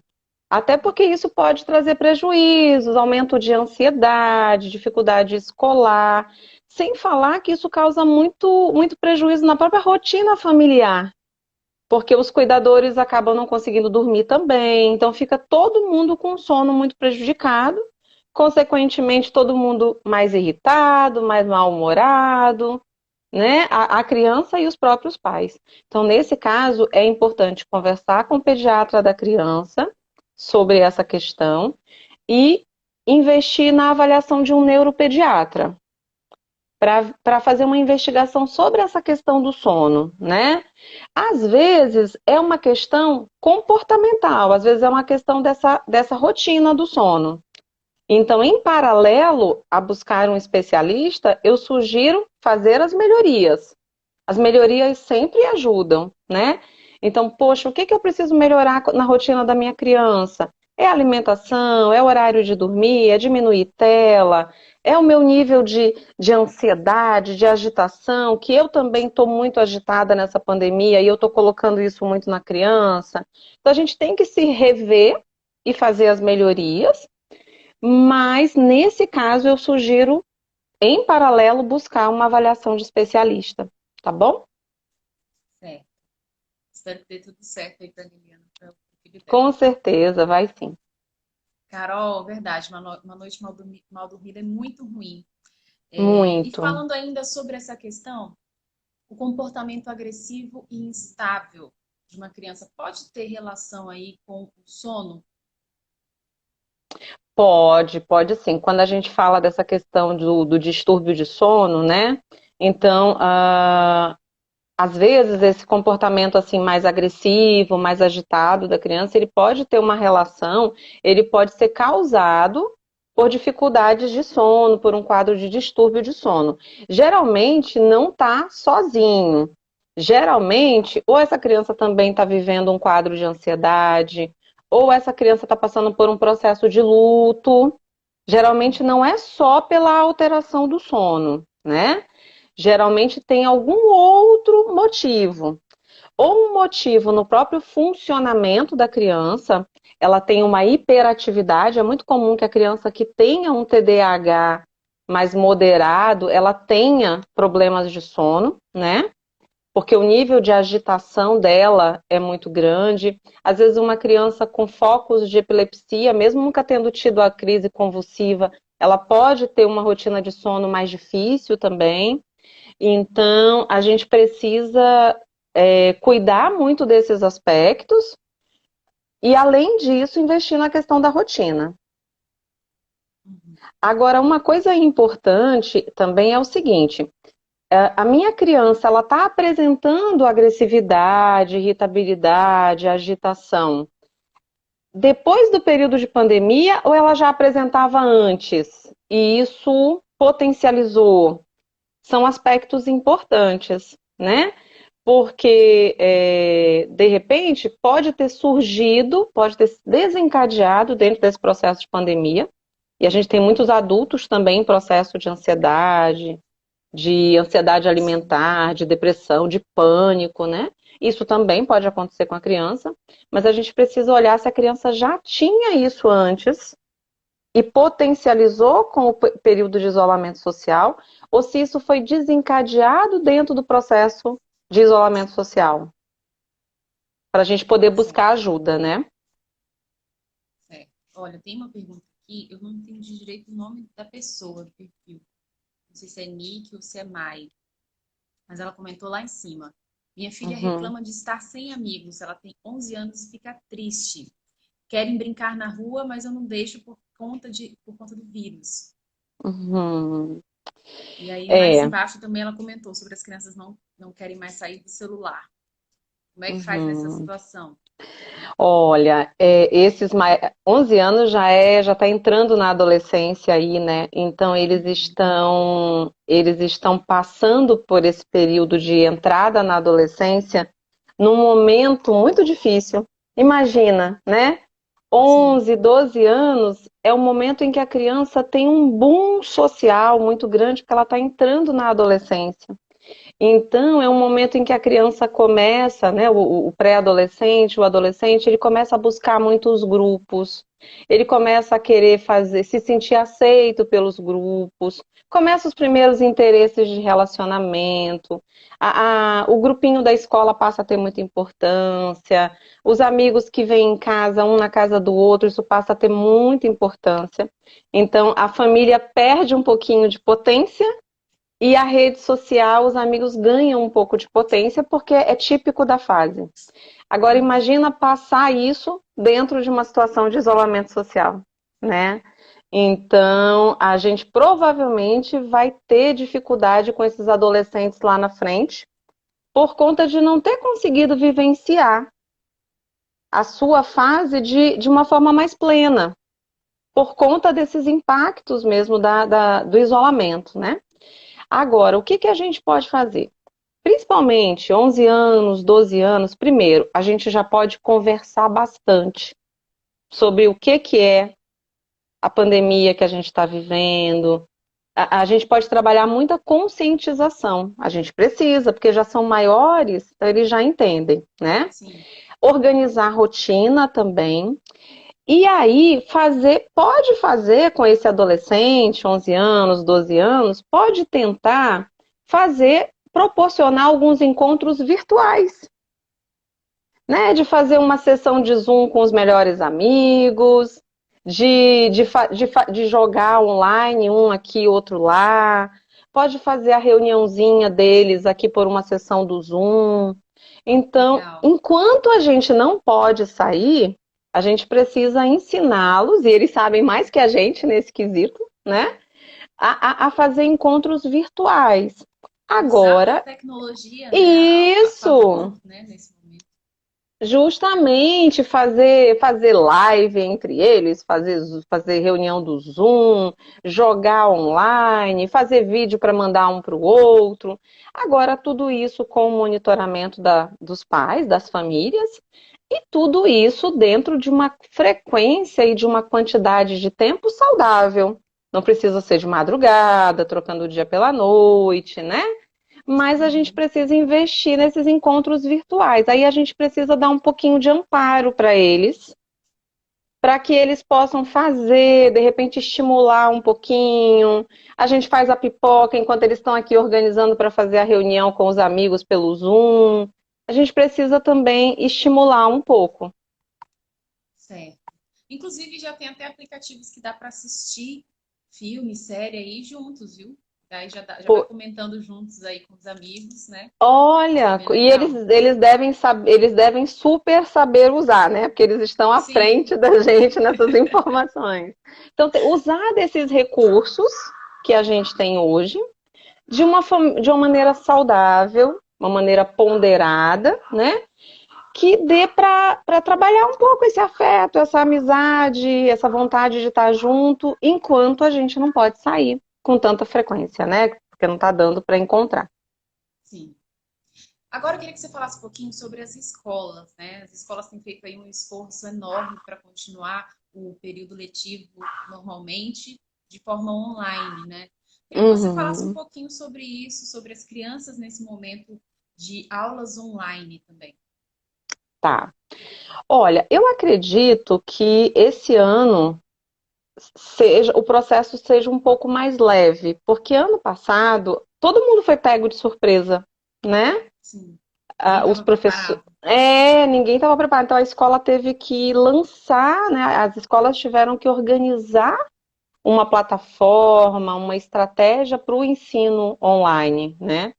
Até porque isso pode trazer prejuízos, aumento de ansiedade, dificuldade escolar, sem falar que isso causa muito prejuízo na própria rotina familiar, porque os cuidadores acabam não conseguindo dormir também, então fica todo mundo com sono muito prejudicado, consequentemente todo mundo mais irritado, mais mal-humorado, né? A criança e os próprios pais. Então, nesse caso, é importante conversar com o pediatra da criança sobre essa questão e investir na avaliação de um neuropediatra para fazer uma investigação sobre essa questão do sono, né? Às vezes é uma questão comportamental, às vezes é uma questão dessa rotina do sono. Então, em paralelo a buscar um especialista, eu sugiro fazer as melhorias. As melhorias sempre ajudam, né? Então, poxa, o que que eu preciso melhorar na rotina da minha criança? É a alimentação, é o horário de dormir, é diminuir tela, é o meu nível de ansiedade, de agitação, que eu também estou muito agitada nessa pandemia e eu estou colocando isso muito na criança. Então, a gente tem que se rever e fazer as melhorias, mas nesse caso eu sugiro, em paralelo, buscar uma avaliação de especialista, tá bom? Certo. Espero que dê tudo certo aí pra Liliana, para o filho dela. Com certeza, vai sim. Carol, verdade, uma noite mal dormida é muito ruim. E Muito. falando ainda sobre essa questão, o comportamento agressivo e instável de uma criança pode ter relação aí com o sono? Pode sim. Quando a gente fala dessa questão do distúrbio de sono, né? Então, às vezes esse comportamento assim mais agressivo, mais agitado da criança, ele pode ter uma relação, ele pode ser causado por dificuldades de sono, por um quadro de distúrbio de sono. Geralmente não está sozinho. Geralmente, ou essa criança também está vivendo um quadro de ansiedade, ou essa criança está passando por um processo de luto. Geralmente não é só pela alteração do sono, né? Geralmente tem algum outro motivo. Ou um motivo no próprio funcionamento da criança, ela tem uma hiperatividade, é muito comum que a criança que tenha um TDAH mais moderado, ela tenha problemas de sono, né? Porque o nível de agitação dela é muito grande. Às vezes uma criança com focos de epilepsia, mesmo nunca tendo tido a crise convulsiva, ela pode ter uma rotina de sono mais difícil também. Então, a gente precisa cuidar muito desses aspectos e, além disso, investir na questão da rotina. Uhum. Agora, uma coisa importante também é o seguinte: a minha criança ela está apresentando agressividade, irritabilidade, agitação depois do período de pandemia ou ela já apresentava antes? E isso potencializou? São aspectos importantes, né? Porque, de repente, pode ter surgido, pode ter desencadeado dentro desse processo de pandemia, e a gente tem muitos adultos também em processo de ansiedade alimentar, de depressão, de pânico, né? Isso também pode acontecer com a criança, mas a gente precisa olhar se a criança já tinha isso antes e potencializou com o período de isolamento social, ou se isso foi desencadeado dentro do processo de isolamento social, para a gente poder Certo, buscar ajuda, né? certo. Olha, tem uma pergunta aqui, eu não entendi direito o nome da pessoa do perfil. Não sei se é Nick ou se é Mai, mas ela comentou lá em cima. Minha filha Uhum, reclama de estar sem amigos. Ela tem 11 anos e fica triste. Querem brincar na rua, mas eu não deixo por conta do vírus. uhum. E aí, mais É, embaixo também ela comentou sobre as crianças não querem mais sair do celular. Como é que faz nessa uhum. situação? Olha, 11 anos já está entrando na adolescência aí, né? Então eles estão passando por esse período de entrada na adolescência num momento muito difícil. Imagina, né? Sim. 11, 12 anos é o momento em que a criança tem um boom social muito grande, porque ela está entrando na adolescência. Então, é um momento em que a criança começa, né, o pré-adolescente, o adolescente, ele começa a buscar muitos grupos, ele começa a querer fazer, se sentir aceito pelos grupos, começa os primeiros interesses de relacionamento, o grupinho da escola passa a ter muita importância, os amigos que vêm em casa, um na casa do outro, isso passa a ter muita importância. Então, a família perde um pouquinho de potência e a rede social, os amigos ganham um pouco de potência porque é típico da fase. Agora Uhum. imagina passar isso dentro de uma situação de isolamento social, né? Então, a gente provavelmente vai ter dificuldade com esses adolescentes lá na frente, por conta de não ter conseguido vivenciar a sua fase de uma forma mais plena, por conta desses impactos mesmo do isolamento, né? Agora, o que que a gente pode fazer? Principalmente 11 anos, 12 anos, primeiro, a gente já pode conversar bastante sobre o que é a pandemia que a gente está vivendo. A gente pode trabalhar muita conscientização. A gente precisa, porque já são maiores, então eles já entendem, né? Sim. Organizar a rotina também. E aí, pode fazer com esse adolescente, 11 anos, 12 anos, pode tentar proporcionar alguns encontros virtuais, né? De fazer uma sessão de Zoom com os melhores amigos, de jogar online, um aqui, outro lá. Pode fazer a reuniãozinha deles aqui por uma sessão do Zoom. Então, Legal. enquanto a gente não pode sair, a gente precisa ensiná-los, e eles sabem mais que a gente nesse quesito, né? A fazer encontros virtuais. Usar da Agora, tecnologia, né, a isso! favor, né, nesse momento. Justamente fazer live entre eles, fazer reunião do Zoom, jogar online, fazer vídeo para mandar um para o outro. Agora, tudo isso com o monitoramento dos pais, das famílias, e tudo isso dentro de uma frequência e de uma quantidade de tempo saudável. Não precisa ser de madrugada, trocando o dia pela noite, né? Mas a gente Uhum. precisa investir nesses encontros virtuais. Aí a gente precisa dar um pouquinho de amparo para eles, para que eles possam fazer, de repente estimular um pouquinho. A gente faz a pipoca enquanto eles estão aqui organizando para fazer a reunião com os amigos pelo Zoom. A gente precisa também estimular um pouco. Certo. Inclusive, já tem até aplicativos que dá para assistir filme, série aí juntos, viu? Aí já vai comentando juntos aí com os amigos, né? Isso é Olha, bem e eles, legal. eles devem saber, eles devem super saber usar, né? Porque eles estão à Sim, frente da gente nessas informações. Então, usar desses recursos que a gente tem hoje de uma maneira saudável, uma maneira ponderada, né? Que dê para trabalhar um pouco esse afeto, essa amizade, essa vontade de estar junto, enquanto a gente não pode sair com tanta frequência, né? Porque não está dando para encontrar. sim. Agora eu queria que você falasse um pouquinho sobre as escolas, né? As escolas têm feito aí um esforço enorme para continuar o período letivo normalmente, de forma online, né? Queria que você falasse um Uhum. pouquinho sobre isso, sobre as crianças nesse momento de aulas online também. Tá. Olha, eu acredito que esse ano o processo seja um pouco mais leve, porque ano passado todo mundo foi pego de surpresa, né? Sim, ninguém Os estava professores. preparado. Ninguém estava preparado. Então a escola teve que lançar, né? As escolas tiveram que organizar uma plataforma, uma estratégia para o ensino online, né?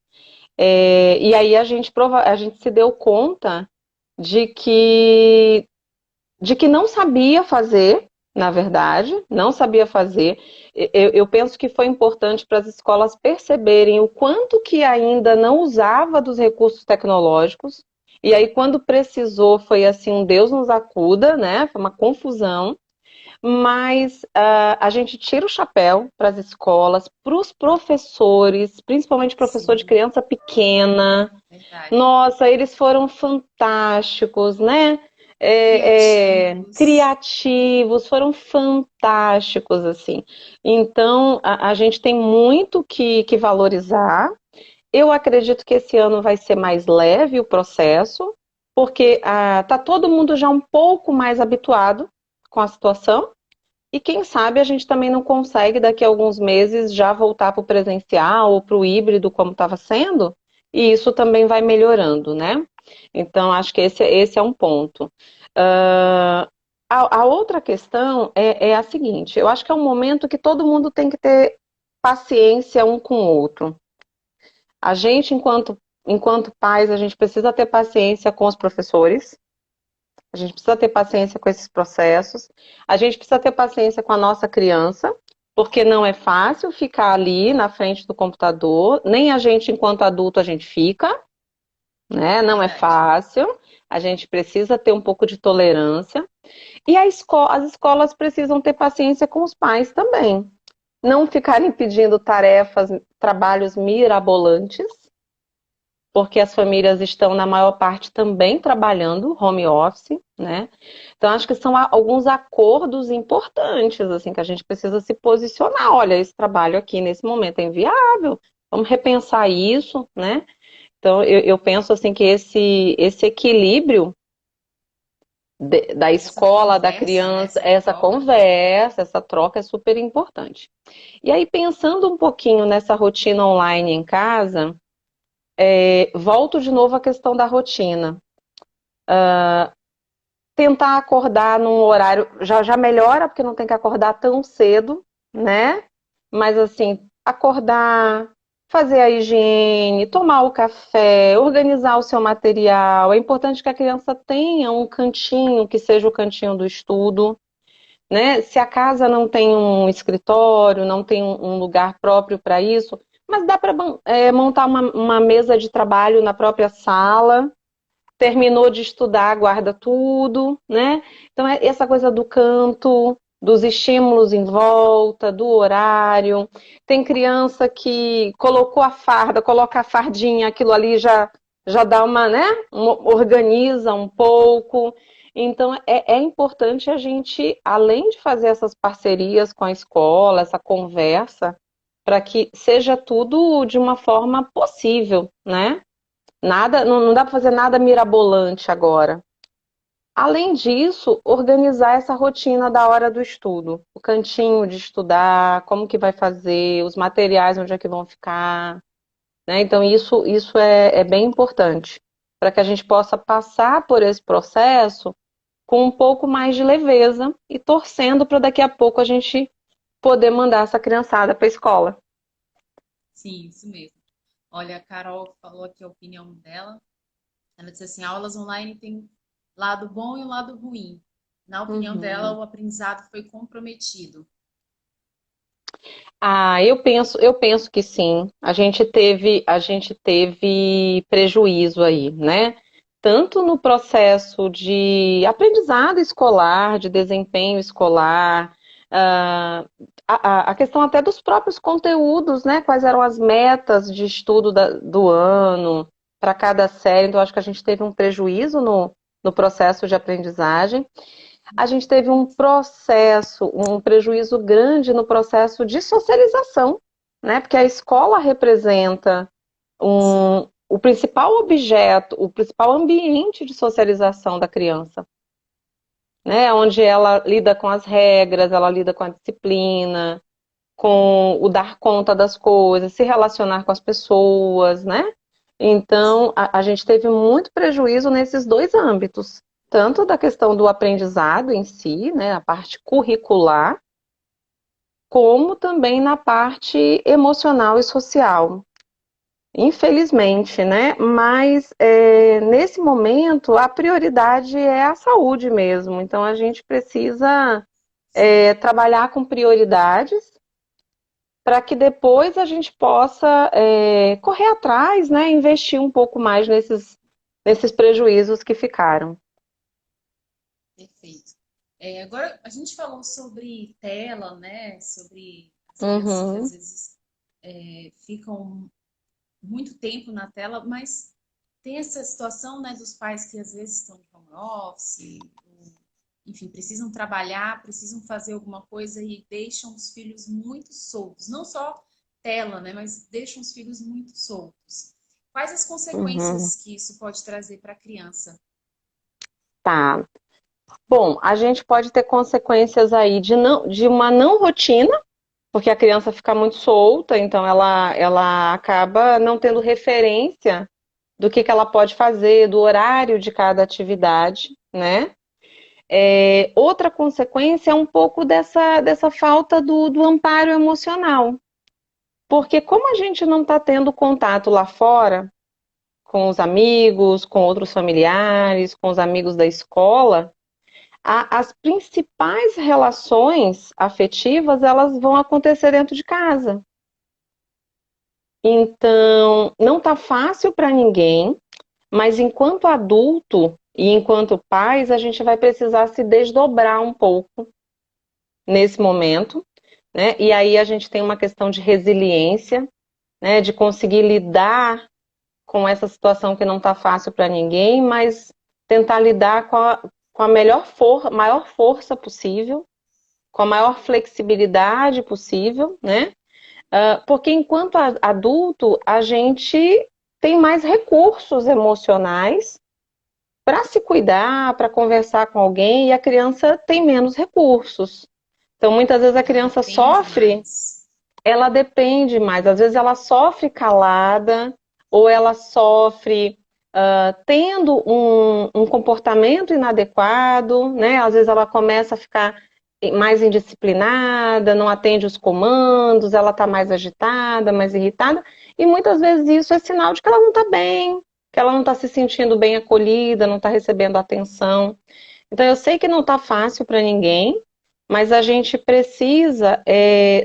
E aí a gente se deu conta de que de que não sabia fazer, na verdade, não sabia fazer. Eu penso que foi importante para as escolas perceberem o quanto que ainda não usava dos recursos tecnológicos. E aí, quando precisou, foi assim, um Deus nos acuda, né? Foi uma confusão. Mas a gente tira o chapéu para as escolas, para os professores, principalmente professor de Sim, criança pequena. verdade. Nossa, eles foram fantásticos, né? Criativos. criativos, foram fantásticos, assim. Então, a gente tem muito que valorizar. Eu acredito que esse ano vai ser mais leve o processo, porque tá todo mundo já um pouco mais habituado com a situação. E quem sabe a gente também não consegue daqui a alguns meses já voltar para o presencial ou para o híbrido como estava sendo, e isso também vai melhorando, né? Então acho que esse é um ponto. Ah, a outra questão é a seguinte: eu acho que é um momento que todo mundo tem que ter paciência um com o outro. A gente, enquanto pais, a gente precisa ter paciência com os professores, a gente precisa ter paciência com esses processos. A gente precisa ter paciência com a nossa criança, porque não é fácil ficar ali na frente do computador. Nem a gente, enquanto adulto, a gente fica, né? Não é Verdade. fácil. A gente precisa ter um pouco de tolerância. E as escolas precisam ter paciência com os pais também. Não ficarem pedindo tarefas, trabalhos mirabolantes, porque as famílias estão, na maior parte, também trabalhando home office, né? Então, acho que são alguns acordos importantes, assim, que a gente precisa se posicionar. Olha, esse trabalho aqui, nesse momento, é inviável, vamos repensar isso, né? Então, eu penso, assim, que esse equilíbrio da Essa escola, da conversa, né? criança, Essa essa troca. conversa, essa troca é super importante. E aí, pensando um pouquinho nessa rotina online em casa, volto de novo à questão da rotina. Tentar acordar num horário já melhora, porque não tem que acordar tão cedo, né? Mas assim, acordar, fazer a higiene, tomar o café, organizar o seu material. É importante que a criança tenha um cantinho que seja o cantinho do estudo, né? Se a casa não tem um escritório, não tem um lugar próprio para isso, mas dá para montar uma mesa de trabalho na própria sala. Terminou de estudar, guarda tudo, né? Então, essa coisa do canto, dos estímulos em volta, do horário. Tem criança que colocou a farda, coloca a fardinha, aquilo ali já dá uma, né? Organiza um pouco. Então, é importante a gente, além de fazer essas parcerias com a escola, essa conversa, para que seja tudo de uma forma possível, né? Nada, não dá para fazer nada mirabolante agora. Além disso, organizar essa rotina da hora do estudo, o cantinho de estudar, como que vai fazer, os materiais onde é que vão ficar, né? Então isso é bem importante para que a gente possa passar por esse processo com um pouco mais de leveza e torcendo para daqui a pouco a gente poder mandar essa criançada para a escola. Sim, isso mesmo. Olha, a Carol falou aqui a opinião dela. Ela disse assim: aulas online tem lado bom e um lado ruim. Na opinião dela, Uhum. o aprendizado foi comprometido. Eu penso que sim. A gente teve prejuízo aí, né? Tanto no processo de aprendizado escolar, de desempenho escolar, ah, a questão até dos próprios conteúdos, né? Quais eram as metas de estudo do ano para cada série. Então, acho que a gente teve um prejuízo no processo de aprendizagem. A gente teve um prejuízo grande no processo de socialização, né? Porque a escola representa Sim, o principal objeto, o principal ambiente de socialização da criança, né? Onde ela lida com as regras, ela lida com a disciplina, com o dar conta das coisas, se relacionar com as pessoas, né? Então, sim. a gente teve muito prejuízo nesses dois âmbitos, tanto da questão do aprendizado em si, né, a parte curricular, como também na parte emocional e social. Infelizmente, né? Mas nesse momento a prioridade é a saúde mesmo. Então a gente precisa Sim. trabalhar com prioridades para que depois a gente possa correr atrás, né, investir um pouco mais nesses prejuízos que ficaram. Perfeito. Agora, a gente falou sobre tela, né? Sobre as crianças que às Uhum. vezes ficam muito tempo na tela, mas tem essa situação, né, dos pais que às vezes estão de home office, enfim, precisam trabalhar, precisam fazer alguma coisa e deixam os filhos muito soltos. Não só tela, né, mas deixam os filhos muito soltos. Quais as Uhum. consequências que isso pode trazer para a criança? Tá. Bom, a gente pode ter consequências aí de uma não rotina, porque a criança fica muito solta, então ela acaba não tendo referência do que ela pode fazer, do horário de cada atividade, né? Outra consequência é um pouco dessa falta do amparo emocional. Porque como a gente não está tendo contato lá fora, com os amigos, com outros familiares, com os amigos da escola, as principais relações afetivas, elas vão acontecer dentro de casa. Então, não está fácil para ninguém, mas enquanto adulto e enquanto pais, a gente vai precisar se desdobrar um pouco nesse momento, né? E aí a gente tem uma questão de resiliência, né? De conseguir lidar com essa situação que não está fácil para ninguém, mas tentar lidar com a maior força possível, com a maior flexibilidade possível, né? Porque enquanto adulto, a gente tem mais recursos emocionais para se cuidar, para conversar com alguém, e a criança tem menos recursos. Então, muitas vezes a Ela criança depende sofre, mais. ela depende mais. Às vezes ela sofre calada, ou ela sofre tendo um comportamento inadequado, né? Às vezes ela começa a ficar mais indisciplinada, não atende os comandos, ela está mais agitada, mais irritada, e muitas vezes isso é sinal de que ela não está bem, que ela não está se sentindo bem acolhida, não está recebendo atenção. Então eu sei que não está fácil para ninguém, mas a gente precisa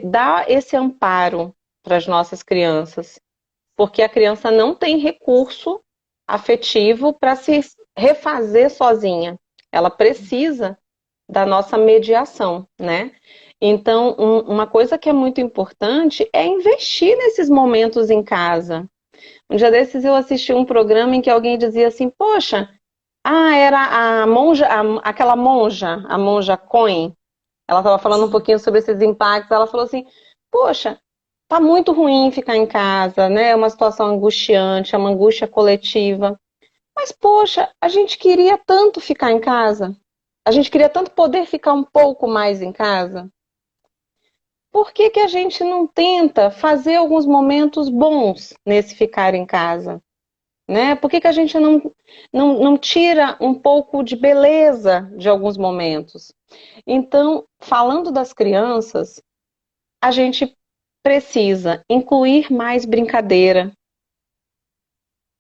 dar esse amparo para as nossas crianças, porque a criança não tem recurso afetivo para se refazer sozinha. Ela precisa da nossa mediação, né? Então, uma coisa que é muito importante é investir nesses momentos em casa. Um dia desses eu assisti um programa em que alguém dizia assim, poxa, era a monja, aquela monja, a monja Coen, ela estava falando um Sim, pouquinho sobre esses impactos, ela falou assim, poxa, tá muito ruim ficar em casa, né? É uma situação angustiante, é uma angústia coletiva. Mas, poxa, a gente queria tanto ficar em casa. A gente queria tanto poder ficar um pouco mais em casa. Por que que a gente não tenta fazer alguns momentos bons nesse ficar em casa? Né? Por que que a gente não tira um pouco de beleza de alguns momentos? Então, falando das crianças, a gente precisa incluir mais brincadeira,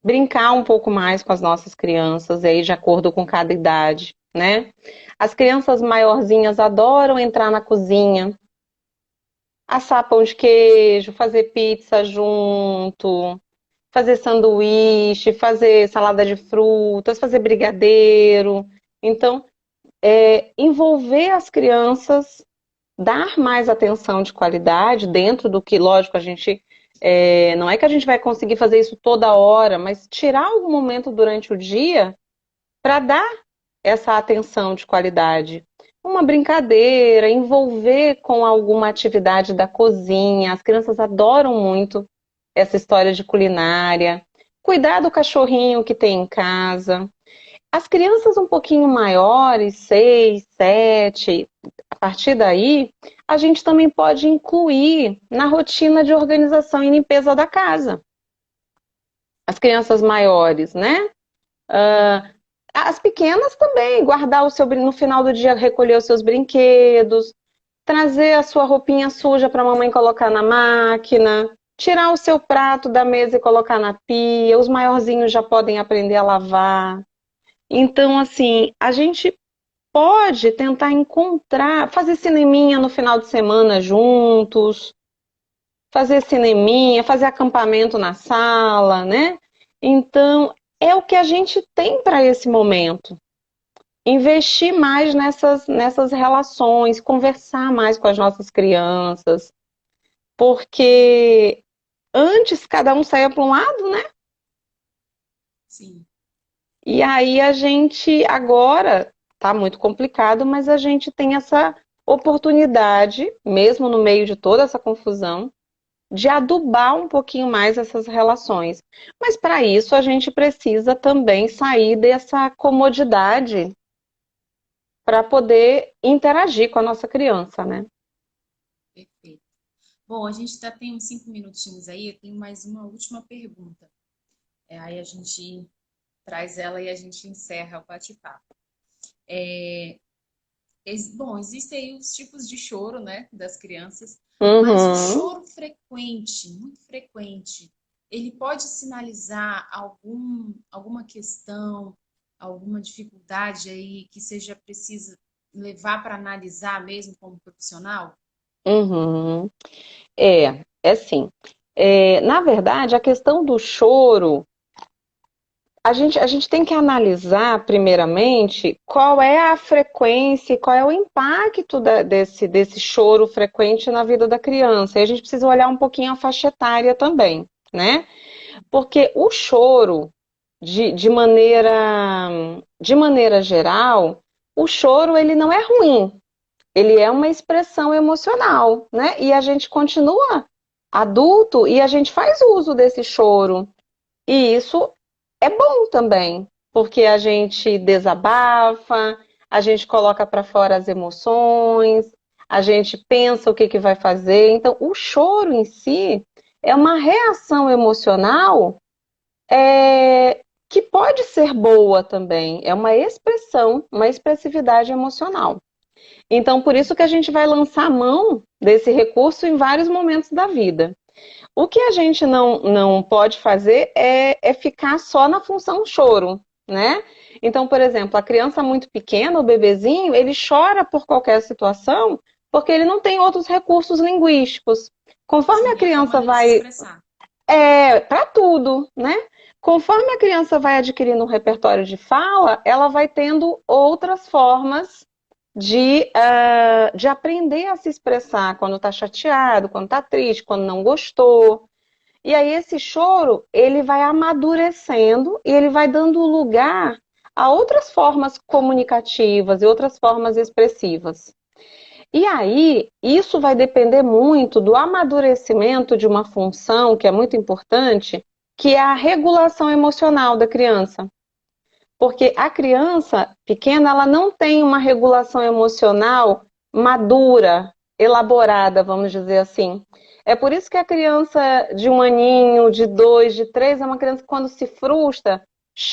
brincar um pouco mais com as nossas crianças, aí de acordo com cada idade, né? As crianças maiorzinhas adoram entrar na cozinha, assar pão de queijo, fazer pizza junto, fazer sanduíche, fazer salada de frutas, fazer brigadeiro. Então, envolver as crianças, dar mais atenção de qualidade dentro do que, lógico, a gente. Não é que a gente vai conseguir fazer isso toda hora, mas tirar algum momento durante o dia para dar essa atenção de qualidade. Uma brincadeira, envolver com alguma atividade da cozinha. As crianças adoram muito essa história de culinária. Cuidar do cachorrinho que tem em casa. As crianças um pouquinho maiores, 6, 7, a partir daí, a gente também pode incluir na rotina de organização e limpeza da casa. As crianças maiores, né? As pequenas também, guardar o seu no final do dia, recolher os seus brinquedos, trazer a sua roupinha suja para a mamãe colocar na máquina, tirar o seu prato da mesa e colocar na pia. Os maiorzinhos já podem aprender a lavar. Então, assim, a gente pode tentar encontrar, fazer cineminha no final de semana juntos, fazer cineminha, fazer acampamento na sala, né? Então, é o que a gente tem para esse momento. Investir mais nessas relações, conversar mais com as nossas crianças, porque antes cada um saía para um lado, né? Sim. E aí a gente agora está muito complicado, mas a gente tem essa oportunidade, mesmo no meio de toda essa confusão, de adubar um pouquinho mais essas relações. Mas para isso a gente precisa também sair dessa comodidade para poder interagir com a nossa criança, né? Perfeito. Bom, a gente está tem uns 5 minutinhos aí, eu tenho mais uma última pergunta. Aí a gente traz ela e a gente encerra o bate-papo. Bom, existem aí os tipos de choro, né, das crianças, mas o Uhum. choro frequente, muito frequente, ele pode sinalizar alguma questão, alguma dificuldade aí que seja preciso levar para analisar mesmo como profissional? Uhum. É sim. Na verdade, a questão do choro, a gente tem que analisar, primeiramente, qual é a frequência, e qual é o impacto desse choro frequente na vida da criança. E a gente precisa olhar um pouquinho a faixa etária também, né? Porque o choro, de maneira geral, o choro ele não é ruim, ele é uma expressão emocional, né? E a gente continua adulto e a gente faz uso desse choro. E isso é bom também, porque a gente desabafa, a gente coloca para fora as emoções, a gente pensa o que que vai fazer. Então, o choro em si é uma reação emocional que pode ser boa também, é uma expressão, uma expressividade emocional. Então, por isso que a gente vai lançar a mão desse recurso em vários momentos da vida. O que a gente não pode fazer é ficar só na função choro, né? Então, por exemplo, a criança muito pequena, o bebezinho, ele chora por qualquer situação porque ele não tem outros recursos linguísticos. Conforme a Sim, é a criança forma dele se vai expressar. para tudo, né? Conforme a criança vai adquirindo um repertório de fala, ela vai tendo outras formas de aprender a se expressar quando está chateado, quando está triste, quando não gostou. E aí esse choro, ele vai amadurecendo e ele vai dando lugar a outras formas comunicativas e outras formas expressivas. E aí, isso vai depender muito do amadurecimento de uma função que é muito importante, que é a regulação emocional da criança. Porque a criança pequena, ela não tem uma regulação emocional madura, elaborada, vamos dizer assim. É por isso que a criança de 1 aninho, de 2, de 3, é uma criança que quando se frustra,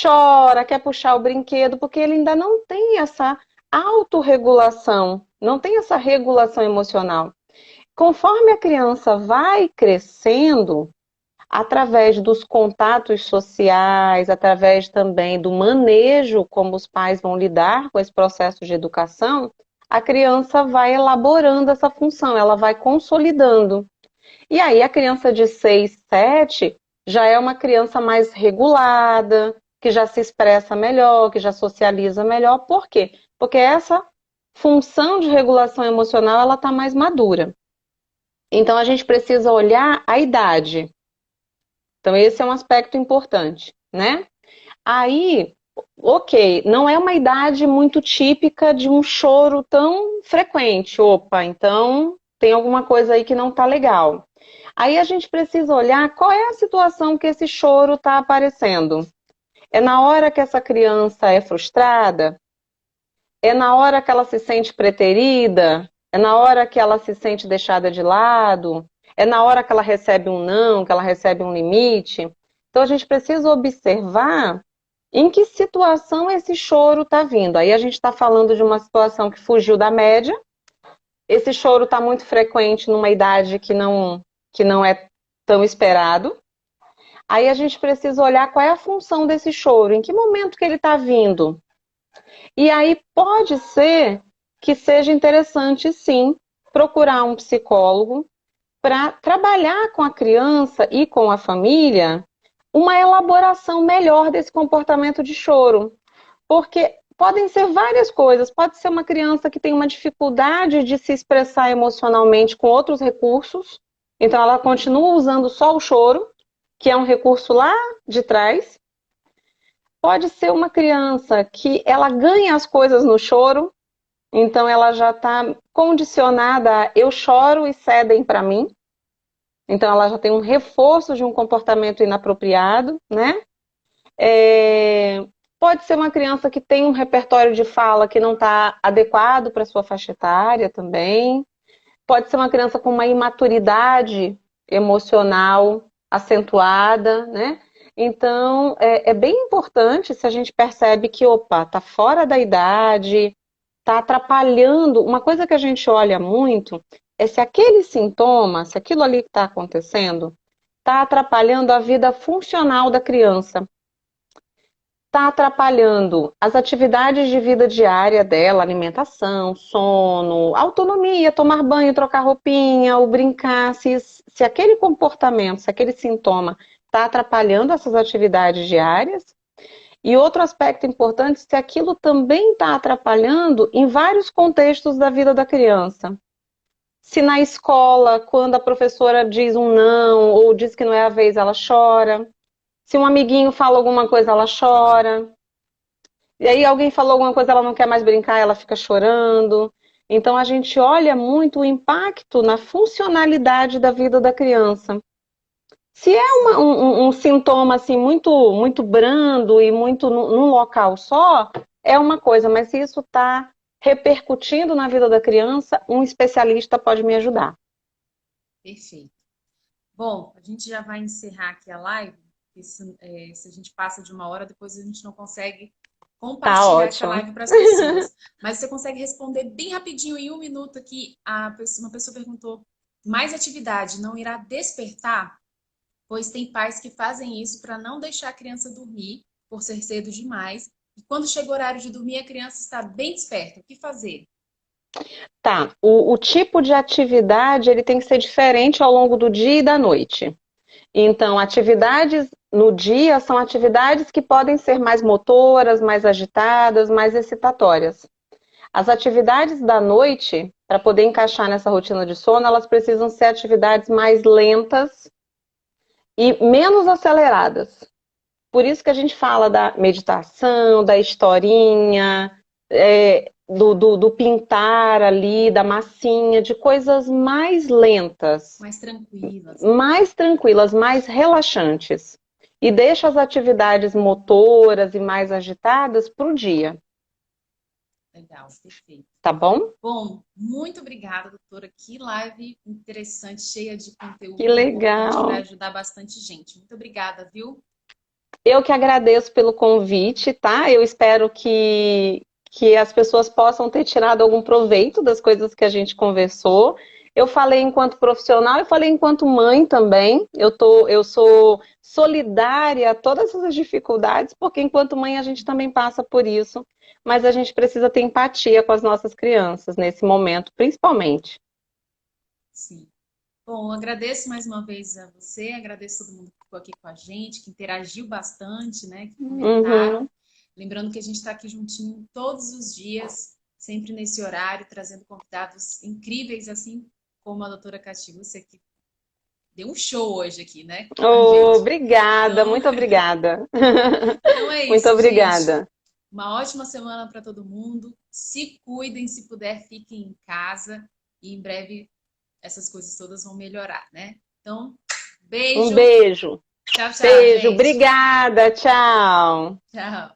chora, quer puxar o brinquedo, porque ele ainda não tem essa autorregulação, não tem essa regulação emocional. Conforme a criança vai crescendo, através dos contatos sociais, através também do manejo como os pais vão lidar com esse processo de educação, a criança vai elaborando essa função, ela vai consolidando. E aí a criança de 6, 7 já é uma criança mais regulada, que já se expressa melhor, que já socializa melhor. Por quê? Porque essa função de regulação emocional ela está mais madura. Então a gente precisa olhar a idade. Então, esse é um aspecto importante, né? Aí, ok, não é uma idade muito típica de um choro tão frequente. Opa, então tem alguma coisa aí que não tá legal. Aí a gente precisa olhar qual é a situação que esse choro está aparecendo. É na hora que essa criança é frustrada? É na hora que ela se sente preterida? É na hora que ela se sente deixada de lado? É na hora que ela recebe um não, que ela recebe um limite? Então a gente precisa observar em que situação esse choro está vindo. Aí a gente está falando de uma situação que fugiu da média. Esse choro está muito frequente numa idade que não é tão esperado. Aí a gente precisa olhar qual é a função desse choro, em que momento que ele está vindo. E aí pode ser que seja interessante, sim, procurar um psicólogo para trabalhar com a criança e com a família uma elaboração melhor desse comportamento de choro. Porque podem ser várias coisas. Pode ser uma criança que tem uma dificuldade de se expressar emocionalmente com outros recursos, então ela continua usando só o choro, que é um recurso lá de trás. Pode ser uma criança que ela ganha as coisas no choro, então ela já está condicionada a eu choro e cedem para mim. Então ela já tem um reforço de um comportamento inapropriado, né? Pode ser uma criança que tem um repertório de fala que não está adequado para sua faixa etária também. Pode ser uma criança com uma imaturidade emocional acentuada, né? Então, é bem importante se a gente percebe que, opa, tá fora da idade, tá atrapalhando. Uma coisa que a gente olha muito é se aquele sintoma, se aquilo ali que está acontecendo, está atrapalhando a vida funcional da criança. Está atrapalhando as atividades de vida diária dela, alimentação, sono, autonomia, tomar banho, trocar roupinha, ou brincar, se aquele comportamento, se aquele sintoma está atrapalhando essas atividades diárias. E outro aspecto importante, se aquilo também está atrapalhando em vários contextos da vida da criança. Se na escola, quando a professora diz um não, ou diz que não é a vez, ela chora. Se um amiguinho fala alguma coisa, ela chora. E aí alguém falou alguma coisa, ela não quer mais brincar, ela fica chorando. Então a gente olha muito o impacto na funcionalidade da vida da criança. Se é um sintoma assim muito brando e muito num local só, é uma coisa, mas se isso está repercutindo na vida da criança, um especialista pode me ajudar. Perfeito. Bom, a gente já vai encerrar aqui a live. Se a gente passa de 1 hora, depois a gente não consegue Tá compartilhar essa ótimo. live para as pessoas. Mas você consegue responder bem rapidinho, em 1 minuto aqui. Uma pessoa perguntou: mais atividade não irá despertar? Pois tem pais que fazem isso para não deixar a criança dormir, por ser cedo demais. E quando chega o horário de dormir, a criança está bem desperta. O que fazer? Tá, o tipo de atividade ele tem que ser diferente ao longo do dia e da noite. Então, atividades no dia são atividades que podem ser mais motoras, mais agitadas, mais excitatórias. As atividades da noite, para poder encaixar nessa rotina de sono, elas precisam ser atividades mais lentas e menos aceleradas. Por isso que a gente fala da meditação, da historinha, do pintar ali, da massinha, de coisas mais lentas. Mais tranquilas. Mais tranquilas, mais relaxantes. E deixa as atividades motoras e mais agitadas para o dia. Legal, perfeito. Tá bom? Bom, muito obrigada, doutora. Que live interessante, cheia de conteúdo. Que legal. Importante, vai ajudar bastante gente. Muito obrigada, viu? Eu que agradeço pelo convite, tá? Eu espero que as pessoas possam ter tirado algum proveito das coisas que a gente conversou. Eu falei enquanto profissional, eu falei enquanto mãe também. Eu sou solidária a todas essas dificuldades, porque enquanto mãe a gente também passa por isso. Mas a gente precisa ter empatia com as nossas crianças nesse momento, principalmente. Sim. Bom, agradeço mais uma vez a você, agradeço todo mundo que ficou aqui com a gente, que interagiu bastante, né? Que comentaram. Uhum. Lembrando que a gente está aqui juntinho todos os dias, sempre nesse horário, trazendo convidados incríveis, assim como a doutora Castilho. Você que deu um show hoje aqui, né? Oh, obrigada, Então, muito obrigada. então é isso, Muito obrigada. gente. Uma ótima semana para todo mundo. Se cuidem, se puder, fiquem em casa. E em breve essas coisas todas vão melhorar, né? Então, beijo. Um beijo. Tchau, tchau, Beijo, gente. obrigada, tchau. Tchau.